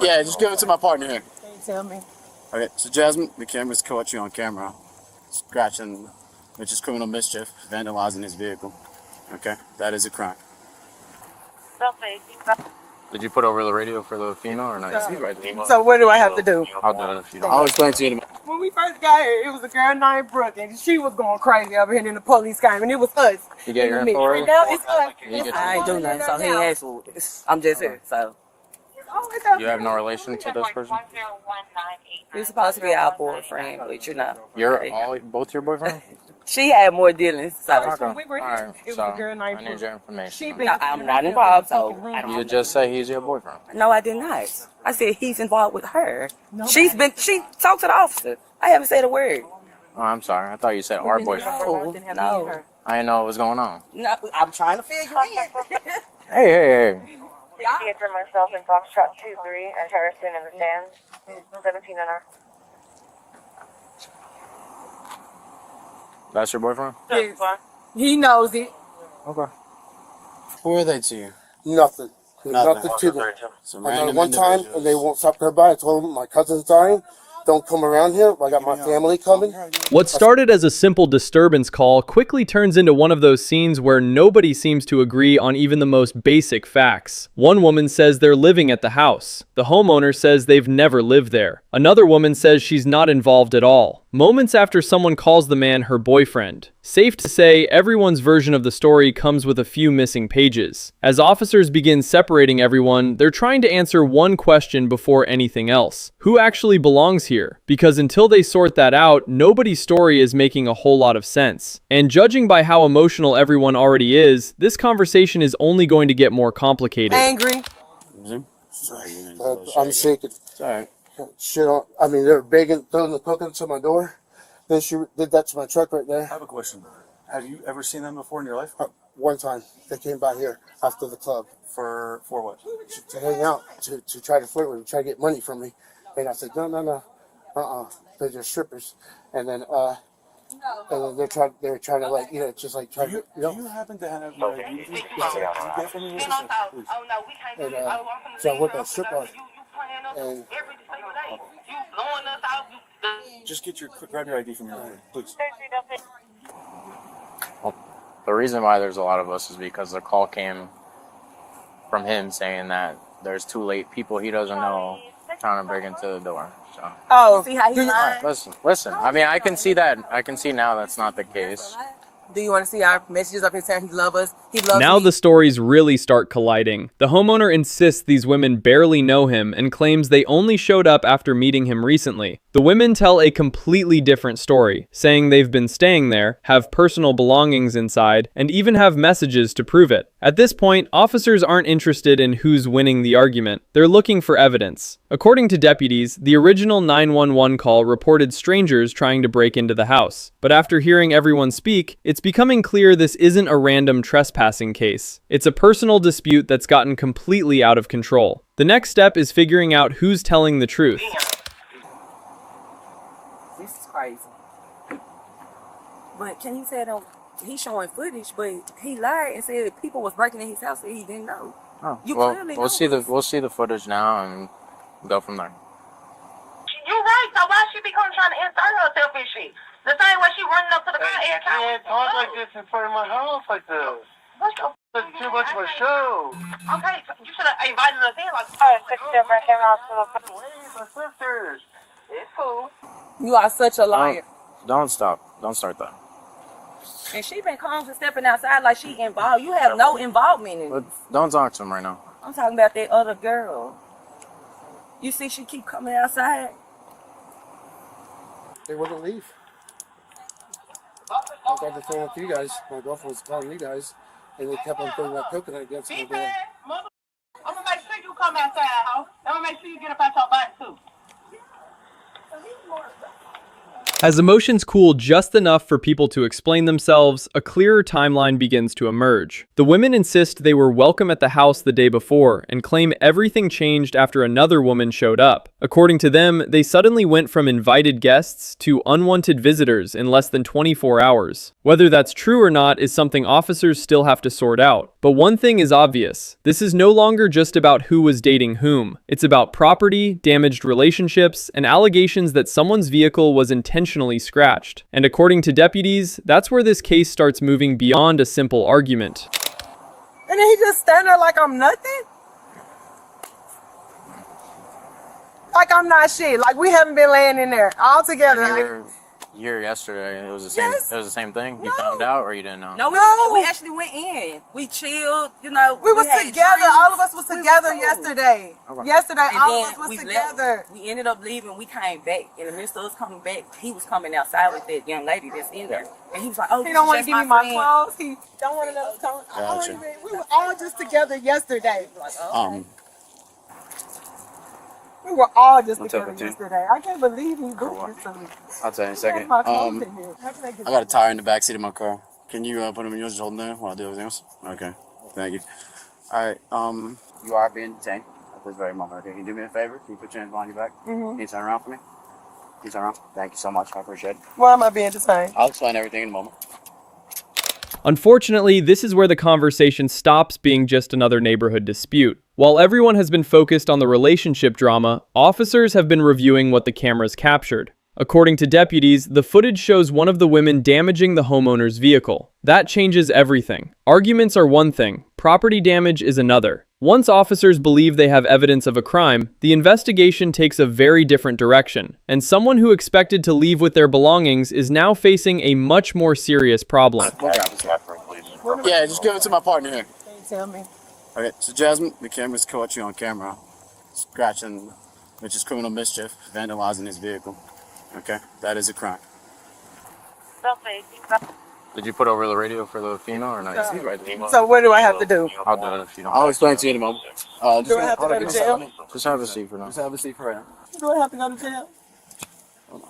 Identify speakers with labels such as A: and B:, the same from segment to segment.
A: Yeah, just give it to my partner here.
B: Can you tell me?
A: Okay, so Jasmine, the camera's caught you on camera scratching, which is criminal mischief, vandalizing his vehicle. Okay, that is a crime.
C: Did you put over the radio for the female or not?
B: So what do I have to do?
C: I'll do it if you don't.
A: I'll explain to you.
B: When we first got here, it was a girl named Brooke, and she was going crazy over here, and the police came, and it was us.
C: You get your info
B: Right now, it's us.
D: I ain't do nothing, so he ain't asked for this. I'm just here, so.
C: You have no relation to this person?
D: He's supposed to be our boyfriend, but you know.
C: You're both your boyfriend?
D: She had more dealings, so.
B: We were here.
C: Alright,
B: It was
C: so
B: a girl named
C: I need
B: Brooke.
C: your information.
D: No, I'm not involved, so. I
C: You
D: don't.
C: just say he's your boyfriend.
D: No, I did not. I said he's involved with her. She talked to the officer. I haven't said a word.
C: Oh, I'm sorry. I thought you said our boyfriend.
D: No.
C: I didn't know what was going on.
D: No, I'm trying to figure it out.
C: Hey.
E: For myself in Foxtrot 2-3 at Harrison in the stands. 17 and
C: That's your boyfriend?
B: Yes. He knows it.
C: Okay.
A: Who are they to you?
F: Nothing. Nothing to them.
A: Some
F: I got
A: random
F: one time,
A: individuals.
F: and they won't stop coming by. I told them my cousin's dying. Don't come around here. I got my family coming.
G: What started as a simple disturbance call quickly turns into one of those scenes where nobody seems to agree on even the most basic facts. One woman says they're living at the house. The homeowner says they've never lived there. Another woman says she's not involved at all. Moments after someone calls the man her boyfriend. Safe to say, everyone's version of the story comes with a few missing pages. As officers begin separating everyone, they're trying to answer one question before anything else. Who actually belongs here? Because until they sort that out, nobody's story is making a whole lot of sense. And judging by how emotional everyone already is, this conversation is only going to get more complicated.
B: Angry.
F: I'm shaking.
A: Sorry.
F: Shit on. I mean, they're begging, throwing the cooking to my door. Then she did that to my truck right there.
H: I have a question. Have you ever seen them before in your life?
F: One time, they came by here after the club
H: For what?
F: to hang out, to try to flirt with me, try to get money from me. And I said, no. They're just strippers. And then they're trying to like, just like try to,
H: Do you happen to have your ID? Can you get from me?
F: And so I went to a strip bar. And
H: Just grab your ID from me, please.
C: Well, the reason why there's a lot of us is because the call came from him saying that there's two late people he doesn't know trying to break into the door. So
B: Oh,
D: See how he's lying?
C: listen. I mean, I can see that. I can see now that's not the case.
B: do you want to see our messages up here saying he loves us? He loves
G: Now
B: me.
G: the stories really start colliding. The homeowner insists these women barely know him and claims they only showed up after meeting him recently. The women tell a completely different story, saying they've been staying there, have personal belongings inside, and even have messages to prove it. At this point, officers aren't interested in who's winning the argument. They're looking for evidence. According to deputies, the original 911 call reported strangers trying to break into the house. But after hearing everyone speak, it's becoming clear this isn't a random trespassing case. It's a personal dispute that's gotten completely out of control. The next step is figuring out who's telling the truth.
D: This is crazy. But can you say that he's showing footage, but he lied and said that people was breaking in his house that he didn't know.
C: Oh,
D: You
C: well,
D: clearly
C: we'll
D: know.
C: see the footage now and go from there.
E: You're right, so why she be trying to insert herself and shit? The same way she running up to the car every time.
F: can't talk like this in front of my house like this.
E: What's your
F: That's too much of a show.
E: Okay, so you should have invited us in like, alright,
F: My sisters.
E: it's cool.
B: You are such a liar.
C: Don't stop. Don't start that.
D: And she been calm for stepping outside like she involved. You have no involvement in it.
C: But don't talk to him right now.
D: I'm talking about that other girl. You see she keep coming outside?
F: They wouldn't leave. I got the phone with you guys. My girlfriend was calling you guys, and they kept on throwing that coconut against my door.
E: I'm gonna make sure you come outside, ho. I'm gonna make sure you get up out your bike too.
G: As emotions cool just enough for people to explain themselves, a clearer timeline begins to emerge. The women insist they were welcome at the house the day before and claim everything changed after another woman showed up. According to them, they suddenly went from invited guests to unwanted visitors in less than 24 hours. Whether that's true or not is something officers still have to sort out. But one thing is obvious. This is no longer just about who was dating whom. It's about property, damaged relationships, and allegations that someone's vehicle was intentionally scratched. And according to deputies, that's where this case starts moving beyond a simple argument.
B: And then he just stand there like I'm nothing? Like I'm not shit. Like we haven't been laying in there all together.
C: Here yesterday, it was the same.
B: Yes.
C: It was the same thing. You found out, or you didn't know?
D: No, we actually went in. We chilled, you know.
B: We was
D: had
B: together.
D: drinks.
B: All of us was
D: We
B: together
D: cool.
B: yesterday.
C: Okay.
B: Yesterday,
D: And
B: all of
D: then
B: us was
D: we
B: together.
D: left. We ended up leaving. We came back. In the midst of us coming back, he was coming outside with that young lady that's in there. And he was like, oh,
B: He don't want to give me my
D: friend.
B: clothes. He don't want to let us come.
A: Gotcha.
B: We were all just together yesterday.
D: Like, okay.
B: We were all just
A: What's
B: together
A: up with you?
B: yesterday. I can't believe he did this to me.
A: I'll tell you in a
B: He
A: second.
B: had my clothes in here. How can I get
A: I got a tire in the back seat of my car. Can you put them in yours, holding there while I do everything else? Okay, thank you. All right, you are being detained at this very moment. Okay, can you do me a favor? Can you put your hands behind your back? Can you turn around for me? Can you turn around? Thank you so much. I appreciate it.
B: Why am I being detained?
A: I'll explain everything in a moment.
G: Unfortunately, this is where the conversation stops being just another neighborhood dispute. While everyone has been focused on the relationship drama, officers have been reviewing what the cameras captured. According to deputies, the footage shows one of the women damaging the homeowner's vehicle. That changes everything. Arguments are one thing, property damage is another. Once officers believe they have evidence of a crime, the investigation takes a very different direction, and someone who expected to leave with their belongings is now facing a much more serious problem.
A: Yeah, just give it to my partner here.
B: Can you tell me?
A: Okay, so Jasmine, the cameras caught you on camera scratching, which is criminal mischief, vandalizing his vehicle. Okay, that is a crime.
C: Did you put over the radio for the female or not?
B: So what do I have to do?
C: I'll do it if you don't.
A: I'll explain to you in a moment.
B: Do I have to go to jail?
C: Just have a seat for now.
A: Just have a seat for right now.
B: Do I have to go to jail?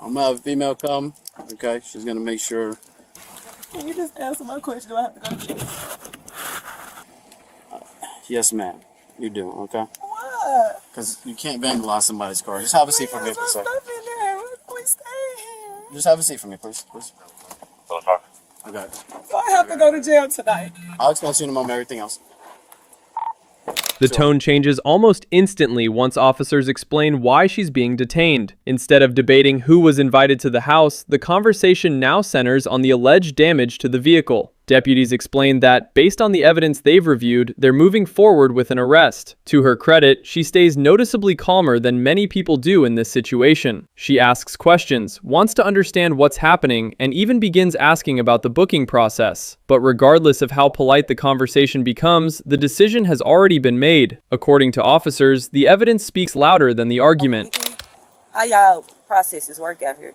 A: I'm gonna have a female come. Okay, she's gonna make sure.
B: Can you just answer my question? Do I have to go to jail?
A: Yes, ma'am. You do. Okay.
B: What?
A: Because you can't vandalize somebody's car. Just have a seat for me,
B: There's
A: please.
B: no
A: Sir.
B: stuff in there. We stay here.
A: Just have a seat for me, please. Please. Okay.
B: So I have to go to jail tonight.
A: I'll explain to you in a moment everything else.
G: The tone changes almost instantly once officers explain why she's being detained. Instead of debating who was invited to the house, the conversation now centers on the alleged damage to the vehicle. Deputies explained that, based on the evidence they've reviewed, they're moving forward with an arrest. To her credit, she stays noticeably calmer than many people do in this situation. She asks questions, wants to understand what's happening, and even begins asking about the booking process. But regardless of how polite the conversation becomes, the decision has already been made. According to officers, the evidence speaks louder than the argument.
D: How y'all processes work out here?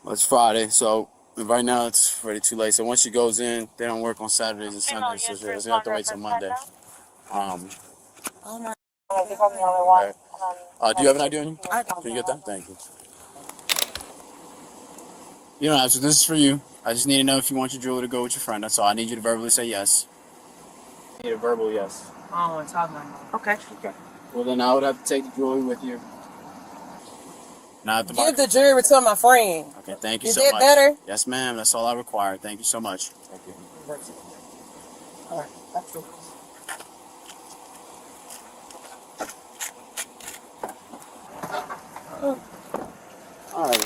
A: Well, it's Friday, so right now it's already too late. So once she goes in, they don't work on Saturdays and Sundays, so she doesn't have to wait till Monday.
D: Oh my.
A: Alright. Do you have an ID on you? Can you get that? Thank you. You don't have to. This is for you. I just need to know if you want your jewelry to go with your friend. That's all. I need you to verbally say yes. I need a verbal yes.
B: I don't want to talk like that.
D: Okay.
A: Okay. Well, then I would have to take the jewelry with you. Not the
B: Give the jewelry to my friend.
A: Okay, thank you
B: Is
A: so
B: that
A: much.
B: better?
A: Yes, ma'am. That's all I require. Thank you so much. Thank you.
B: All right. That's cool.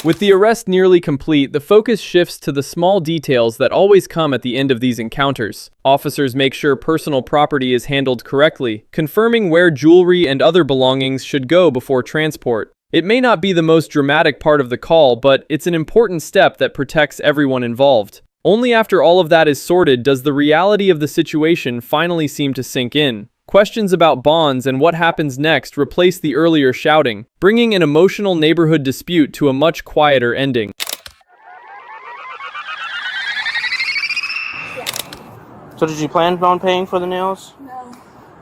G: With the arrest nearly complete, the focus shifts to the small details that always come at the end of these encounters. Officers make sure personal property is handled correctly, confirming where jewelry and other belongings should go before transport. It may not be the most dramatic part of the call, but it's an important step that protects everyone involved. Only after all of that is sorted does the reality of the situation finally seem to sink in. Questions about bonds and what happens next replace the earlier shouting, bringing an emotional neighborhood dispute to a much quieter ending.
I: So did you plan on paying for the nails?
J: No.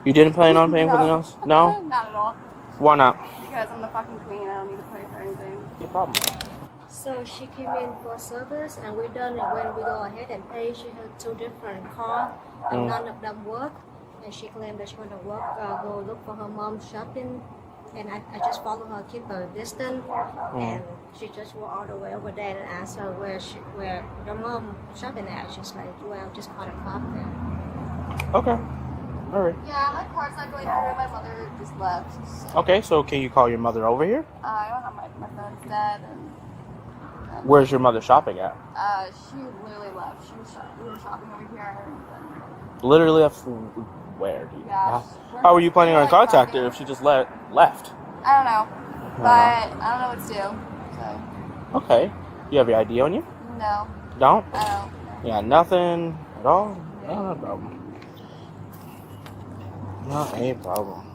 I: You didn't plan on paying for the nails? No?
J: Not at all.
I: Why not?
J: Because I'm the fucking queen. I don't need to pay for anything.
I: No problem.
J: So she came in for service and we done it. When we go ahead and pay, she had 2 different cars and none of them work. And she claimed that she want to work, go look for her mom shopping. And I just follow her, keep her distance. And she just walked all the way over there and asked her where the mom shopping at. She's like, well, just call the cop there.
I: Okay. All right.
K: Yeah, my car's not going through. My mother just left. So.
I: Okay, so can you call your mother over here?
K: I don't have my phone's dead.
I: Where's your mother shopping at?
K: She literally left. We were shopping over here.
I: Literally left where?
K: Yeah.
I: How were you planning on contacting her if she just left?
K: I don't know. But I don't know what to do. So.
I: Okay. You have your ID on you?
K: No.
I: Don't?
K: I don't.
I: Yeah, nothing at all? No, no problem. Not a problem.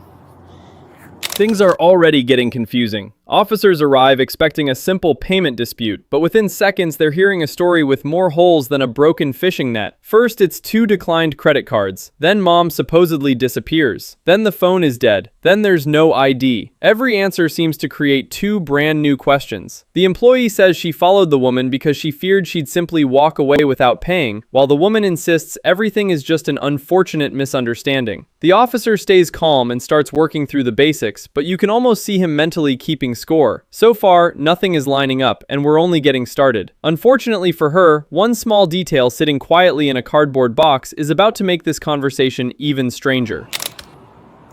G: Things are already getting confusing. Officers arrive expecting a simple payment dispute, but within seconds they're hearing a story with more holes than a broken fishing net. First, it's 2 declined credit cards. Then mom supposedly disappears. Then the phone is dead. Then there's no ID. Every answer seems to create 2 brand new questions. The employee says she followed the woman because she feared she'd simply walk away without paying, while the woman insists everything is just an unfortunate misunderstanding. The officer stays calm and starts working through the basics, but you can almost see him mentally keeping score. So far, nothing is lining up, and we're only getting started. Unfortunately for her, one small detail sitting quietly in a cardboard box is about to make this conversation even stranger.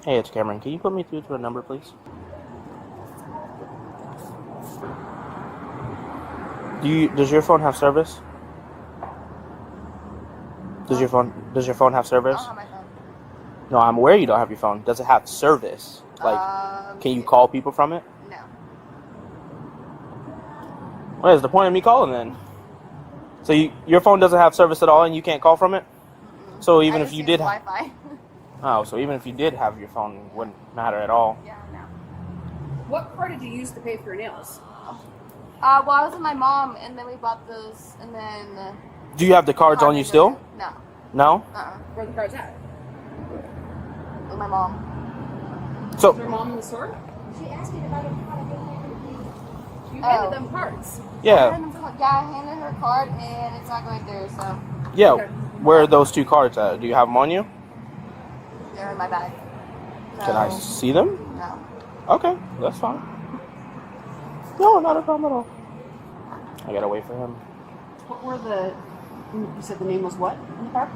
I: Hey, it's Cameron. Can you put me through to a number, please? Does your phone have service? Does your phone have service?
K: I don't have my phone.
I: No, I'm aware you don't have your phone. Does it have service? Like, can you call people from it?
K: No.
I: What is the point of me calling then? So your phone doesn't have service at all and you can't call from it?
K: Mm-mm.
I: So even if you did have...
K: Wi-Fi.
I: Oh, so even if you did have your phone, it wouldn't matter at all.
K: Yeah, no.
B: What card did you use to pay for your nails?
K: Well, I was with my mom, and then we bought those, and then...
I: Do you have the cards on you still?
K: No.
I: No?
B: Where the cards at?
K: With my mom.
I: So...
B: Is your mom in the store?
J: She asked me about it.
B: You handed them cards.
I: Yeah.
K: I handed her a card, and it's not going through, so...
I: Yeah.
B: Okay.
I: Where are those 2 cards at? Do you have them on you?
K: They're in my bag. So,
I: Can I see them?
K: No.
I: Okay, that's fine. No, not a problem at all. I gotta wait for him.
B: What were the... You said the name was what in the card?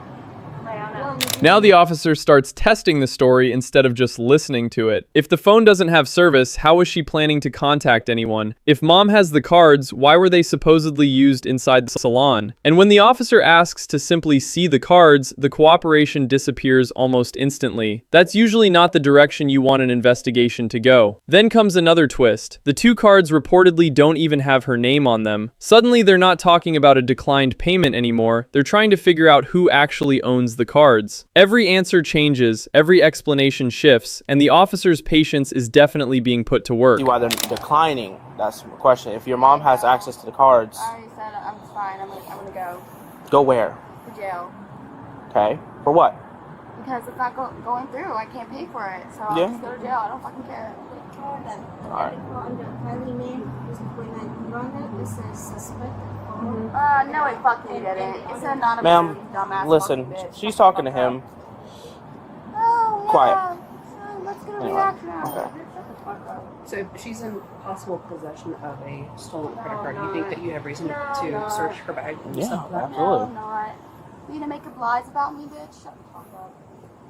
G: Now the officer starts testing the story instead of just listening to it. If the phone doesn't have service, how is she planning to contact anyone? If mom has the cards, why were they supposedly used inside the salon? And when the officer asks to simply see the cards, the cooperation disappears almost instantly. That's usually not the direction you want an investigation to go. Then comes another twist. The 2 cards reportedly don't even have her name on them. Suddenly they're not talking about a declined payment anymore. They're trying to figure out who actually owns the cards. Every answer changes, every explanation shifts, and the officer's patience is definitely being put to work.
I: See why they're declining? That's the question. If your mom has access to the cards...
K: I already said I'm fine. I'm gonna go.
I: Go where?
K: To jail.
I: Okay. For what?
K: Because it's not going through. I can't pay for it. So I'll
I: Yeah.
K: just go to jail. I don't fucking care.
I: Alright.
K: No, it fucking didn't. It's a not a
I: Ma'am,
K: dumbass
I: listen,
K: fucking bitch.
I: she's talking to him.
K: Oh, yeah.
I: Quiet.
K: So let's get a
I: Anyway,
K: reaction out.
I: okay.
B: So if she's in possible possession of a stolen credit card, do you think that you have reason to search her bag and
I: Yeah,
B: stuff like that?
K: No,
I: absolutely.
K: I'm not. You gonna make up lies about me, bitch? Shut the fuck up.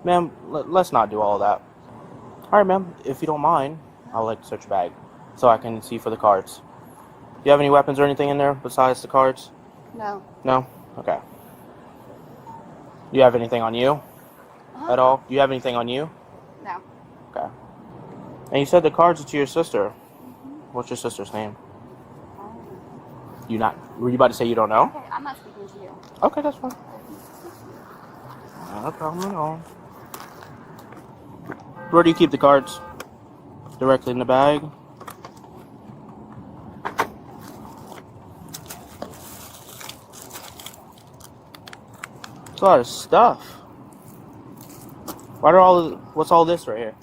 I: Ma'am, let's not do all that. Alright, ma'am, if you don't mind, I'd like to search your bag so I can see for the cards. Do you have any weapons or anything in there besides the cards?
K: No.
I: No? Okay. Do you have anything on you at all? Do you have anything on you?
K: No.
I: Okay. And you said the cards are to your sister. What's your sister's name? Were you about to say you don't know?
K: Okay, I'm not speaking to you.
I: Okay, that's fine. Not a problem at all. Where do you keep the cards? Directly in the bag? It's a lot of stuff. What's all this right here?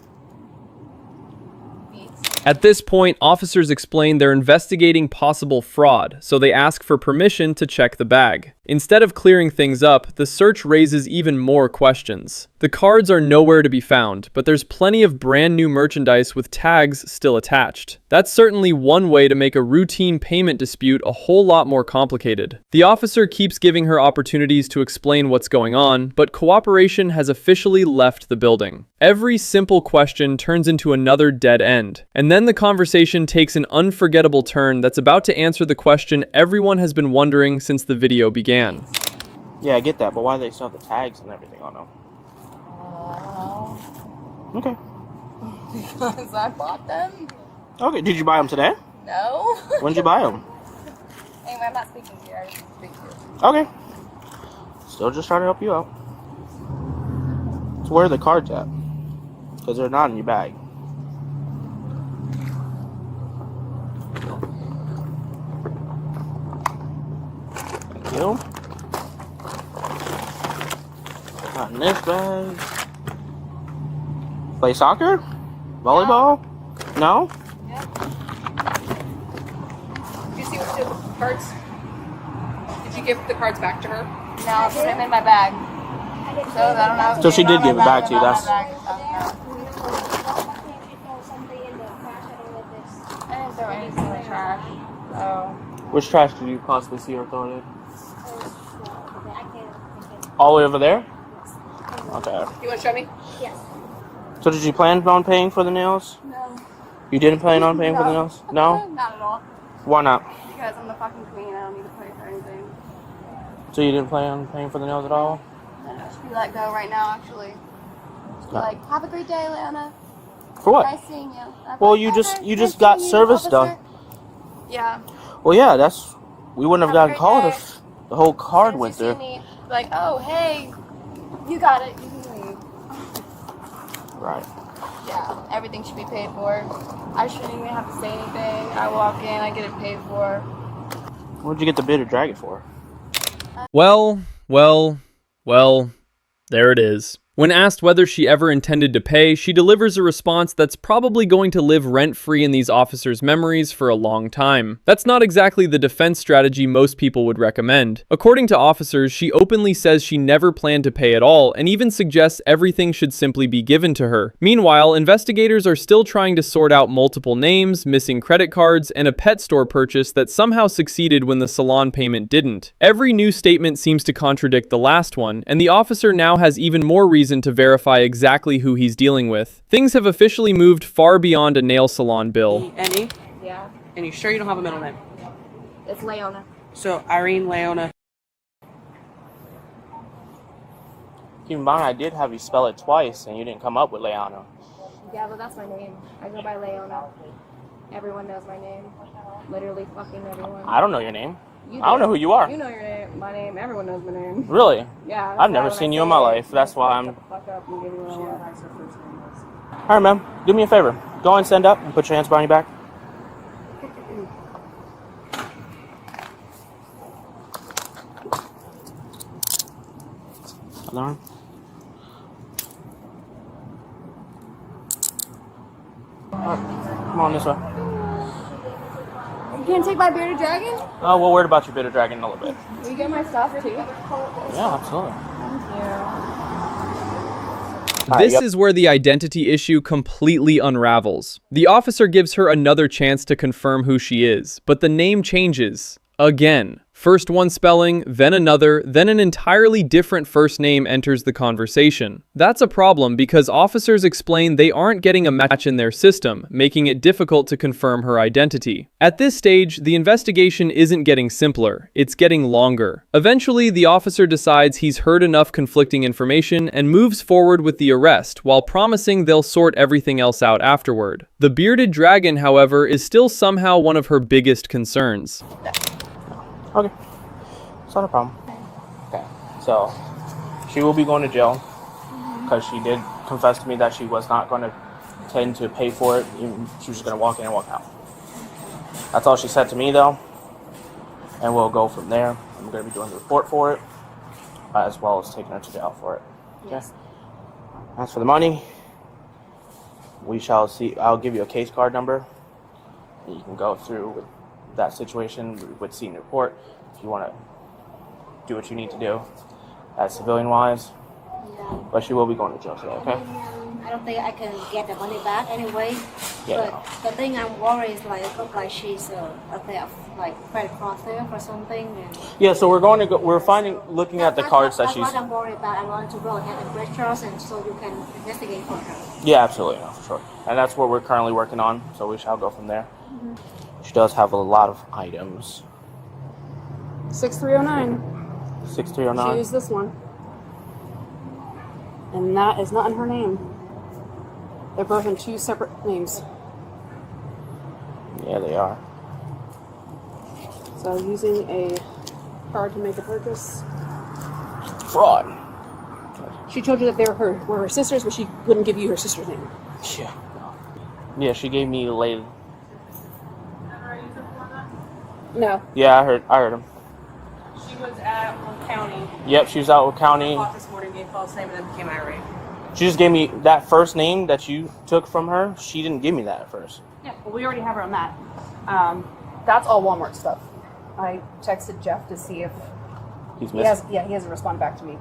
G: At this point, officers explain they're investigating possible fraud, so they ask for permission to check the bag. Instead of clearing things up, the search raises even more questions. The cards are nowhere to be found, but there's plenty of brand new merchandise with tags still attached. That's certainly one way to make a routine payment dispute a whole lot more complicated. The officer keeps giving her opportunities to explain what's going on, but cooperation has officially left the building. Every simple question turns into another dead end, and then the conversation takes an unforgettable turn that's about to answer the question everyone has been wondering since the video began.
I: Yeah, I get that, but why do they still have the tags and everything on them? Okay.
K: Because I bought them.
I: Okay, did you buy them today?
K: No.
I: When did you buy them?
K: Anyway, I'm not speaking to you. I just speak to you.
I: Okay. Still just trying to help you out. So where are the cards at? Because they're not in your bag. Thank you. Not in this bag. Play soccer? Volleyball? No?
B: Did you see what she did with the cards? Did you give the cards back to her?
K: No, I put them in my bag. So I don't know.
I: So she did give it back to you. That's.
K: I didn't throw anything in the trash. Oh.
I: Which trash did you possibly see her throw it in? All the way over there? Okay.
B: You want to show me?
J: Yes.
I: So did you plan on paying for the nails?
K: No.
I: You didn't plan on paying for the nails? No?
K: Not at all.
I: Why not?
K: Because I'm the fucking queen. I don't need to pay for anything.
I: So you didn't plan on paying for the nails at all?
K: I should be let go right now, actually. Just be like, have a great day, Leona.
I: For what?
K: Nice seeing you.
I: Well, you just got service done.
K: Yeah.
I: Well, yeah, that's. We wouldn't have gotten
K: Have a
I: called
K: great
I: if the whole card
K: As
I: went
K: you see
I: through.
K: me, like, oh, hey, you got it. You can leave.
I: Right.
K: Yeah, everything should be paid for. I shouldn't even have to say anything. I walk in, I get it paid for.
I: What'd you get the bearded dragon for?
G: Well, there it is. When asked whether she ever intended to pay, she delivers a response that's probably going to live rent-free in these officers' memories for a long time. That's not exactly the defense strategy most people would recommend. According to officers, she openly says she never planned to pay at all, and even suggests everything should simply be given to her. Meanwhile, investigators are still trying to sort out multiple names, missing credit cards, and a pet store purchase that somehow succeeded when the salon payment didn't. Every new statement seems to contradict the last one, and the officer now has even more reason to verify exactly who he's dealing with. Things have officially moved far beyond a nail salon bill.
B: Annie?
K: Yeah,
B: And you sure you don't have a middle name?
K: it's Leona.
B: So, Irene, Leona.
I: Keep in mind, I did have you spell it twice, and you didn't come up with Leona.
K: Yeah, but that's my name. I go by Leona. Everyone knows my name. Literally fucking everyone.
I: I don't know your name.
K: You
I: I don't
K: do.
I: know who you are.
K: You know your name, my name. Everyone knows my name.
I: Really?
K: Yeah.
I: I've never seen you in my life. That's why I'm.
K: Shut the fuck up and give me what I want.
I: Alright, ma'am. Do me a favor. Go and stand up and put your hands behind your back. Other arm. Alright, come on this way.
K: You can't take my bearded dragon?
I: Oh, we'll worry about your bitter dragon in a little bit.
K: Will you get my stuff too?
I: Yeah, absolutely.
G: This is where the identity issue completely unravels. The officer gives her another chance to confirm who she is, but the name changes. Again. First one spelling, then another, then an entirely different first name enters the conversation. That's a problem because officers explain they aren't getting a match in their system, making it difficult to confirm her identity. At this stage, the investigation isn't getting simpler, it's getting longer. Eventually, the officer decides he's heard enough conflicting information and moves forward with the arrest while promising they'll sort everything else out afterward. The bearded dragon, however, is still somehow one of her biggest concerns.
I: Okay. It's not a problem. Okay. So, she will be going to jail because she did confess to me that she was not going to tend to pay for it. She was just going to walk in and walk out. That's all she said to me, though. And we'll go from there. I'm going to be doing the report for it, as well as taking her to jail for it. Okay.
K: Yes.
I: As for the money, we shall see. I'll give you a case card number. you can go through with that situation with senior court if you want to do what you need to do as civilian-wise. But she will be going to jail today, okay?
J: I don't think I can get the money back anyway.
I: Yeah.
J: But the thing I'm worried is like, look like she's a theft, like credit card theft or something. And
I: Yeah, so we're looking at the cards that she's...
J: That's what I'm worried about. I want to go ahead and break charges and so you can investigate for her.
I: Yeah, absolutely, no, for sure. And that's what we're currently working on, so we shall go from there. She does have a lot of items.
B: 6309.
I: 6309.
B: She used this one. And that is not in her name. They're both in two separate names.
I: Yeah, they are.
B: So using a card to make a purchase.
I: Fraud.
B: She told you that they were her sisters, but she wouldn't give you her sister's name.
I: Yeah. Yeah, she gave me Layla.
B: No.
I: Yeah, I heard him.
B: She was at Will County.
I: Yep, she was out with County.
B: This morning, gave false name, and then became irate.
I: She just gave me that first name that you took from her. She didn't give me that at first.
B: Yeah, well, we already have her on that. That's all Walmart stuff. I texted Jeff to see if
I: He's
B: he
I: missing.
B: hasn't responded back to me.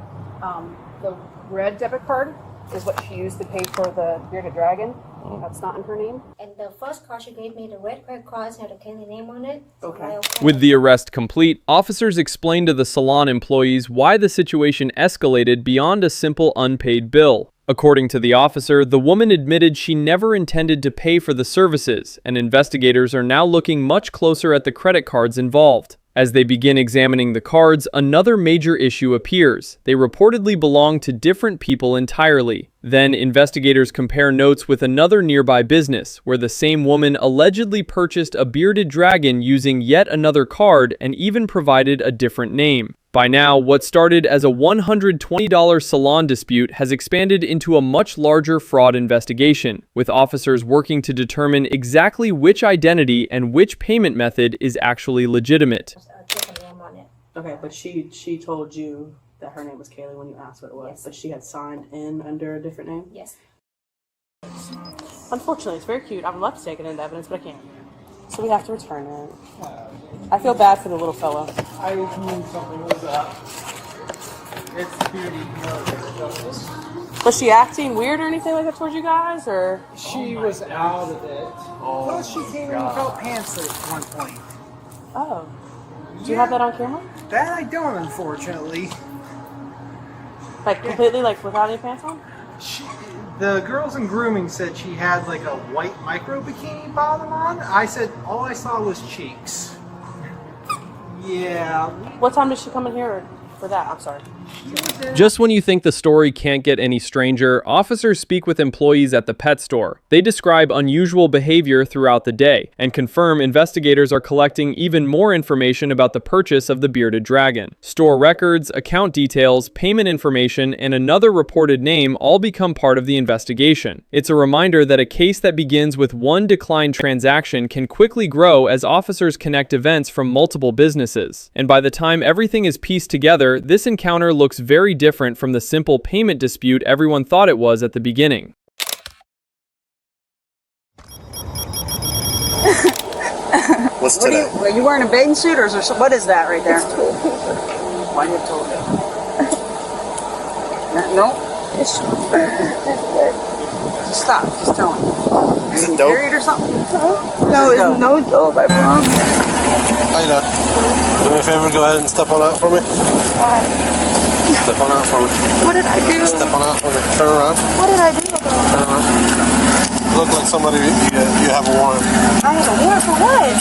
B: The red debit card is what she used to pay for the Bearded Dragon. That's not in her name.
J: And the first card she gave me, the red credit cards had a Kaylee name on it. So
B: Okay.
G: With the arrest complete, officers explained to the salon employees why the situation escalated beyond a simple unpaid bill. According to the officer, the woman admitted she never intended to pay for the services, and investigators are now looking much closer at the credit cards involved. As they begin examining the cards, another major issue appears. They reportedly belong to different people entirely. Then, investigators compare notes with another nearby business, where the same woman allegedly purchased a bearded dragon using yet another card and even provided a different name. By now, what started as a $120 salon dispute has expanded into a much larger fraud investigation, with officers working to determine exactly which identity and which payment method is actually legitimate.
B: Okay, but she told you that her name was Kaylee when you asked what it was, but she had signed in under a different name?
J: Yes.
B: Unfortunately, it's very cute. I would love to take it into evidence, but I can't. So we have to return it. I feel bad for the little fella.
L: I knew something was up. It's beauty, justice.
B: Was she acting weird or anything like that towards you guys, or?
L: She was out of it. Well, she came in without pants at one point.
B: Oh. Do you have that on camera?
L: That I don't, unfortunately.
B: Like completely, like without any pants on?
L: The girls in grooming said she had like a white micro bikini bottom on. I said all I saw was cheeks. Yeah.
B: What time did she come in here for that? I'm sorry.
G: Just when you think the story can't get any stranger, officers speak with employees at the pet store. They describe unusual behavior throughout the day and confirm investigators are collecting even more information about the purchase of the bearded dragon. Store records, account details, payment information, and another reported name all become part of the investigation. It's a reminder that a case that begins with one declined transaction can quickly grow as officers connect events from multiple businesses. And by the time everything is pieced together, this encounter looks very different from the simple payment dispute everyone thought it was at the beginning.
A: What's today?
M: Are you wearing a bathing suit or what is that right there?
A: Why you told me?
M: No. Stop. Just tell me.
A: Is it
M: You
A: dope?
M: married or something? No, it's no dope. I promise.
H: How you doing? Do me a favor, go ahead and step on out for me. Step on out for me.
M: What did I do?
H: Step on out for me. Turn around.
M: What did I do?
H: Turn around. Look like somebody you have a warrant.
M: I have a warrant for what?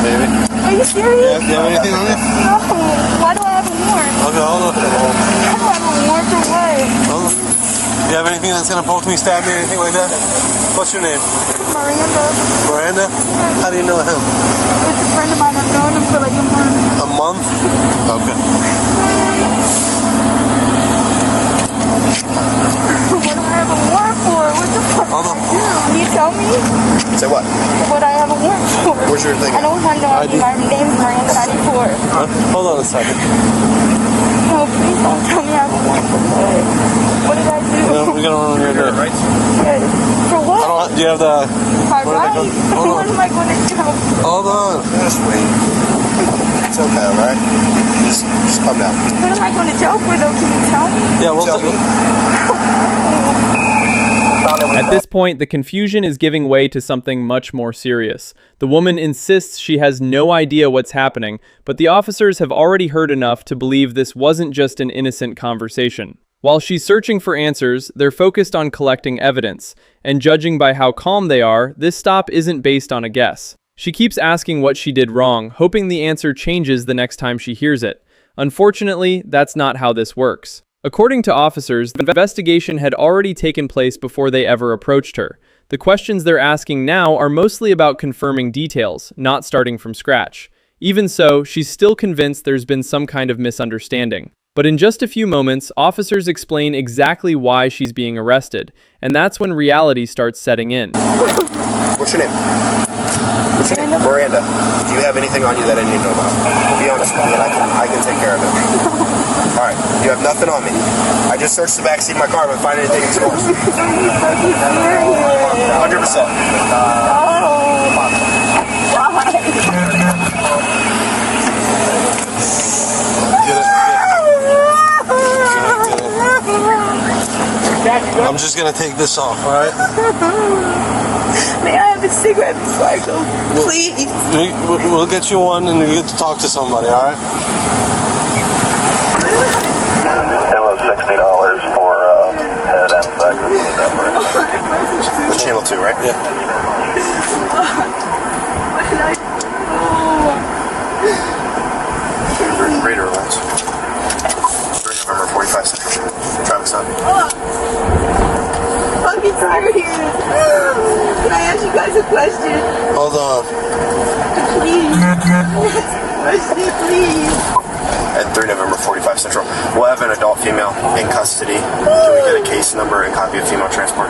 H: Maybe.
M: Are you serious?
H: Do you have anything on you?
M: No. Why do I have a warrant?
H: Okay, hold on.
M: I don't have a warrant for what?
H: Hold on. Do you have anything that's gonna poke me, stab me, anything like that? What's your name?
M: Miranda.
H: Miranda? How do you know him?
M: It's a friend of mine. I've known him for like a month.
H: A month? Okay.
M: What do I have a warrant for? What the fuck?
H: Hold on.
M: Can you tell me
H: Say what?
M: what I have a warrant for?
H: What's your thing?
M: I don't have no ID. My name's Miranda 94.
H: Huh? Hold on a second.
M: No, please don't tell me I have a warrant for what? What did I do?
H: We're gonna run your name.
M: For what?
H: Do you have the...
M: Alright. What am I going to do?
H: Hold on. Just wait. It's okay, alright? Just calm down.
M: What am I going to jail for though? Can you tell me?
H: Yeah, we'll tell me.
G: At this point, the confusion is giving way to something much more serious. The woman insists she has no idea what's happening, but the officers have already heard enough to believe this wasn't just an innocent conversation. While she's searching for answers, they're focused on collecting evidence, and judging by how calm they are, this stop isn't based on a guess. She keeps asking what she did wrong, hoping the answer changes the next time she hears it. Unfortunately, that's not how this works. According to officers, the investigation had already taken place before they ever approached her. The questions they're asking now are mostly about confirming details, not starting from scratch. Even so, she's still convinced there's been some kind of misunderstanding. But in just a few moments, officers explain exactly why she's being arrested, and that's when reality starts setting in.
N: What's your name? What's your name? Miranda. Do you have anything on you that I need to know about? Be honest with me, and I can take care of it. All right, you have nothing on me. I just searched the backseat of my car, but find anything in stores. 100%.
H: I'm just gonna take this off, alright?
M: May I have a cigarette before I go? Please.
H: We'll get you one and you get to talk to somebody, alright?
N: It was $60 for head and back. Channel 2, right?
H: Yeah.
N: Radar lines. 3 November 45 Central. Traffic stop.
M: Fucking serious. Can I ask you guys a question?
H: Hold on.
M: Please. Question, please.
N: At 3 November 45 Central. We'll have an adult female in custody. Can we get a case number and copy of female transport?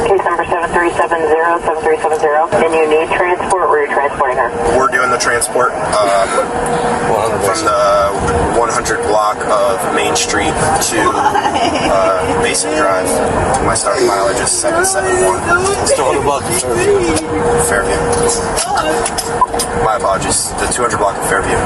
E: Case number 7370-7370. And you need transport or you're transporting her?
N: We're doing the transport from the 100 block of Main Street to Mason Drive. My starting mileage is 771.
H: It's 200 block of
N: Fairview. My apologies. The 200 block of Fairview.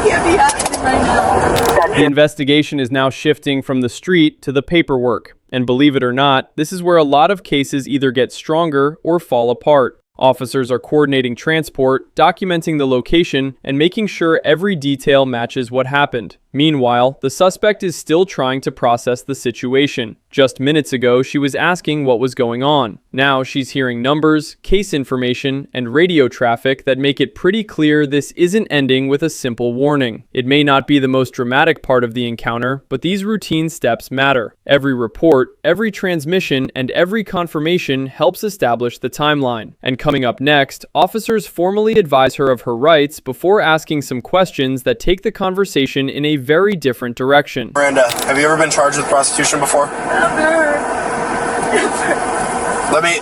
M: Can't be happening right now.
G: The investigation is now shifting from the street to the paperwork. And believe it or not, this is where a lot of cases either get stronger or fall apart. Officers are coordinating transport, documenting the location, and making sure every detail matches what happened. Meanwhile, the suspect is still trying to process the situation. Just minutes ago, she was asking what was going on. Now she's hearing numbers, case information, and radio traffic that make it pretty clear this isn't ending with a simple warning. It may not be the most dramatic part of the encounter, but these routine steps matter. Every report, every transmission, and every confirmation helps establish the timeline. And coming up next, officers formally advise her of her rights before asking some questions that take the conversation in a very different direction.
N: Miranda, have you ever been charged with prostitution before?
M: Never.
N: Let me,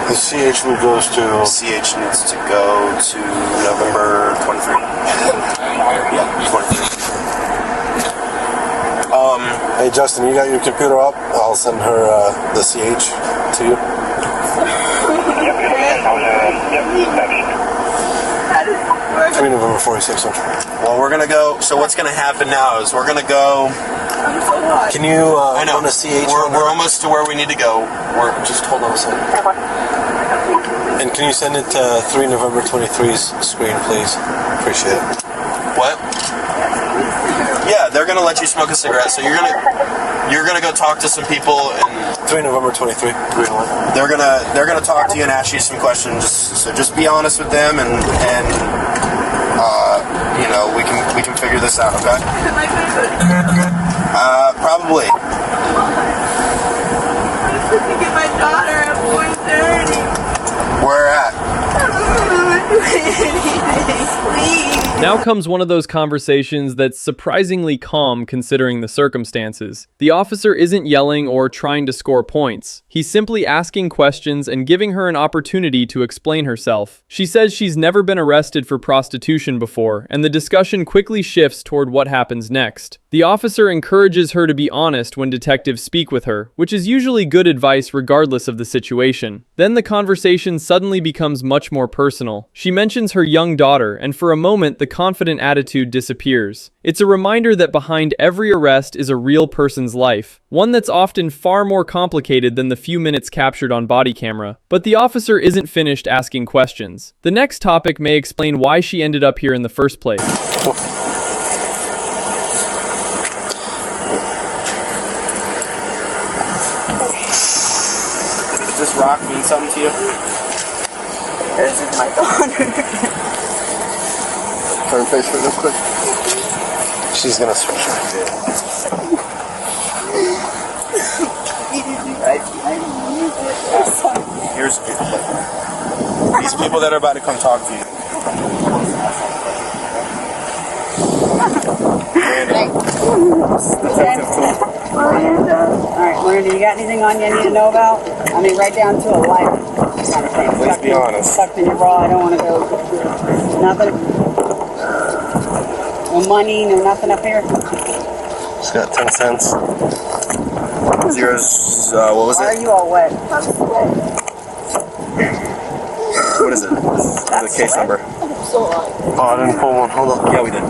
H: The CH goes to...
N: CH needs to go to November 23. Yeah, 23.
H: Hey Justin, you got your computer up? I'll send her the CH to you.
M: Yep.
H: 3 November 46 Central.
N: Well, we're gonna go. So what's gonna happen now is we're gonna go.
M: I'm so hot.
H: Can you
N: I know.
H: run a CH?
N: We're almost to where we need to go. We're
H: Just hold on a second. And can you send it to 3 November 23's screen, please? Appreciate it.
N: what? Yeah, they're gonna let you smoke a cigarette. So you're gonna go talk to some people and
H: 3 November 23.
N: they're gonna talk to you and ask you some questions. So just be honest with them and you know we can figure this out. Okay?
M: Am I gonna go?
N: Probably.
M: I'm supposed to get my daughter at 4:30.
N: Where at?
M: I don't know. Please.
G: Now comes one of those conversations that's surprisingly calm considering the circumstances. The officer isn't yelling or trying to score points. He's simply asking questions and giving her an opportunity to explain herself. She says she's never been arrested for prostitution before, and the discussion quickly shifts toward what happens next. The officer encourages her to be honest when detectives speak with her, which is usually good advice regardless of the situation. Then the conversation suddenly becomes much more personal. She mentions her young daughter, and for a moment the confident attitude disappears. It's a reminder that behind every arrest is a real person's life, one that's often far more complicated than the few minutes captured on body camera. But the officer isn't finished asking questions. The next topic may explain why she ended up here in the first place.
A: Does this rock mean something to you?
M: This is my daughter.
H: Turn face for this quick. She's gonna switch right
A: Here's these people that are about to come talk to you.
O: Alright, Miranda, you got anything on you I need to know about? I mean, right down to a life kind of thing.
H: Please be honest.
O: Sucked in your bra, I don't want to go. Nothing? No money, no nothing up here?
H: She's got 10 cents.
A: Yours, what was
O: Why
A: it?
O: are you all wet?
A: What is it? The case number.
H: Oh, I didn't pull one. Hold on.
A: Yeah, we did.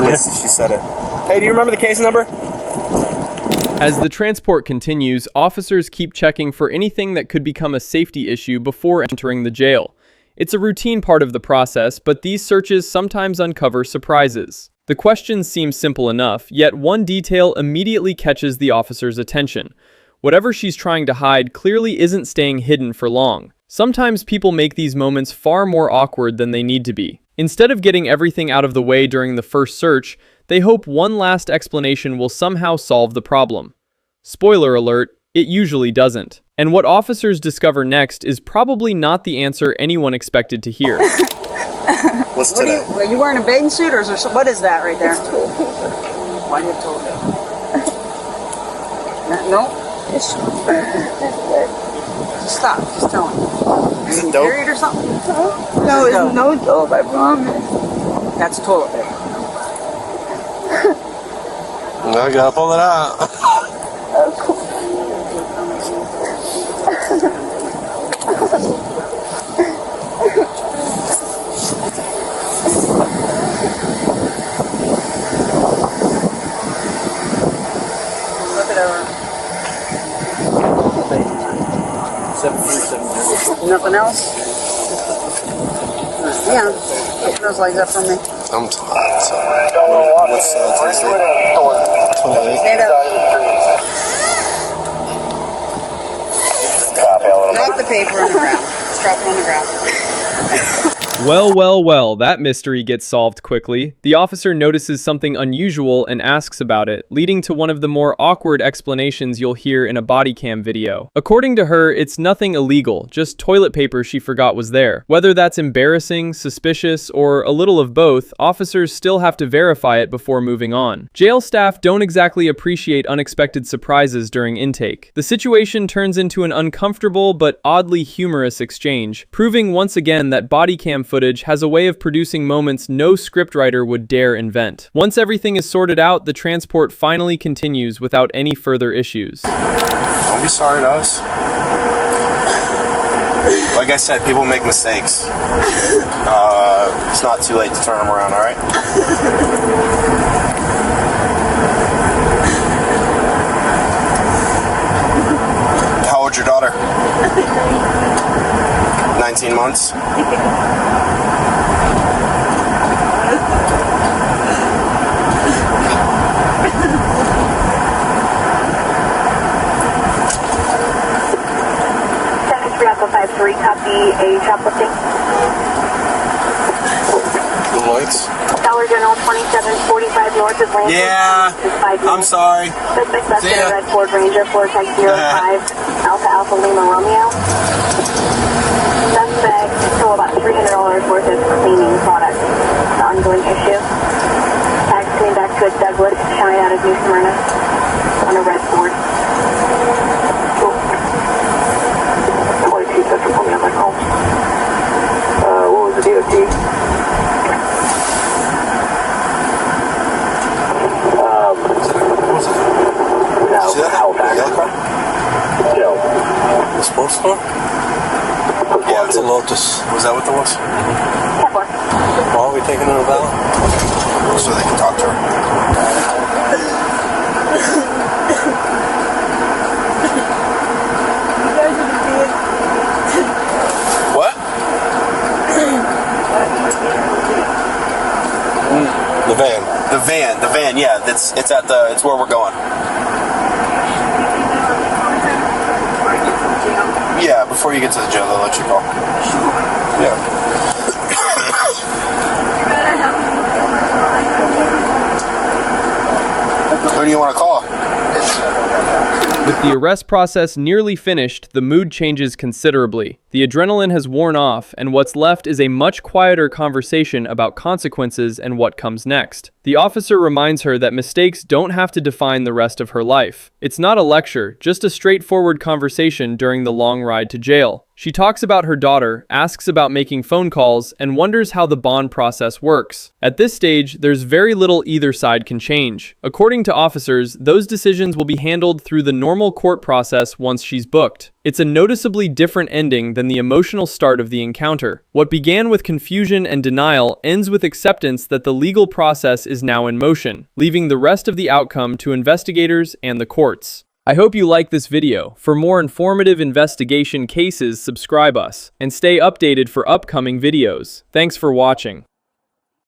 A: Yes, she said it. Hey, do you remember the case number?
G: As the transport continues, officers keep checking for anything that could become a safety issue before entering the jail. It's a routine part of the process, but these searches sometimes uncover surprises. The questions seem simple enough, yet one detail immediately catches the officer's attention. Whatever she's trying to hide clearly isn't staying hidden for long. Sometimes people make these moments far more awkward than they need to be. Instead of getting everything out of the way during the first search, they hope one last explanation will somehow solve the problem. Spoiler alert, it usually doesn't. And what officers discover next is probably not the answer anyone expected to hear.
H: What's today?
O: Are you wearing a bathing suit, or is there, what is that right there? Why do you have toilet paper? No? Stop, just tell me.
H: Is it
O: You
H: dope?
O: period or something?
M: No, it's no dope, I promise.
O: That's toilet paper.
H: I gotta pull it out.
O: Look it over. Nothing else? Yeah, it feels like that for me.
H: I'm tired. What's Tuesday? 28.
O: Stand up. Drop the paper on the ground. Just drop it on the ground.
G: Well, that mystery gets solved quickly. The officer notices something unusual and asks about it, leading to one of the more awkward explanations you'll hear in a body cam video. According to her, it's nothing illegal, just toilet paper she forgot was there. Whether that's embarrassing, suspicious, or a little of both, officers still have to verify it before moving on. Jail staff don't exactly appreciate unexpected surprises during intake. The situation turns into an uncomfortable but oddly humorous exchange, proving once again that body cam footage has a way of producing moments no scriptwriter would dare invent. Once everything is sorted out, the transport finally continues without any further issues.
N: Don't be sorry to us. Like I said, people make mistakes. It's not too late to turn them around, alright? How old's your daughter? 19 months?
E: Three copy a shoplifting.
N: The lights?
E: Dollar General 2745 North of Land.
N: Yeah, I'm sorry.
E: Suspect left in a red Ford Ranger 4-05 Alpha Lima Romeo. Suspect stole about $300 worth of cleaning products. ongoing issue. Tax coming back to a Douglas, showing out of New Smyrna on a red board.
N: 22 Central, pull me on my phone. What was the DOT?
H: See that?
N: Halifax.
H: Yellow car?
N: Joe.
H: The sports car? Yeah, it's a Lotus. Was that what that was? Why are we taking her to Val?
N: So they can talk to her. What?
H: The van.
N: The van, yeah. It's where we're going. Yeah, before you get to the jail, they'll let you go. Yeah. Who do you want to call?
G: With the arrest process nearly finished, the mood changes considerably. The adrenaline has worn off, and what's left is a much quieter conversation about consequences and what comes next. The officer reminds her that mistakes don't have to define the rest of her life. It's not a lecture, just a straightforward conversation during the long ride to jail. She talks about her daughter, asks about making phone calls, and wonders how the bond process works. At this stage, there's very little either side can change. According to officers, those decisions will be handled through the normal court process once she's booked. It's a noticeably different ending than the emotional start of the encounter. What began with confusion and denial ends with acceptance that the legal process is now in motion, leaving the rest of the outcome to investigators and the courts. I hope you like this video. For more informative investigation cases, subscribe us, and stay updated for upcoming videos. Thanks for watching.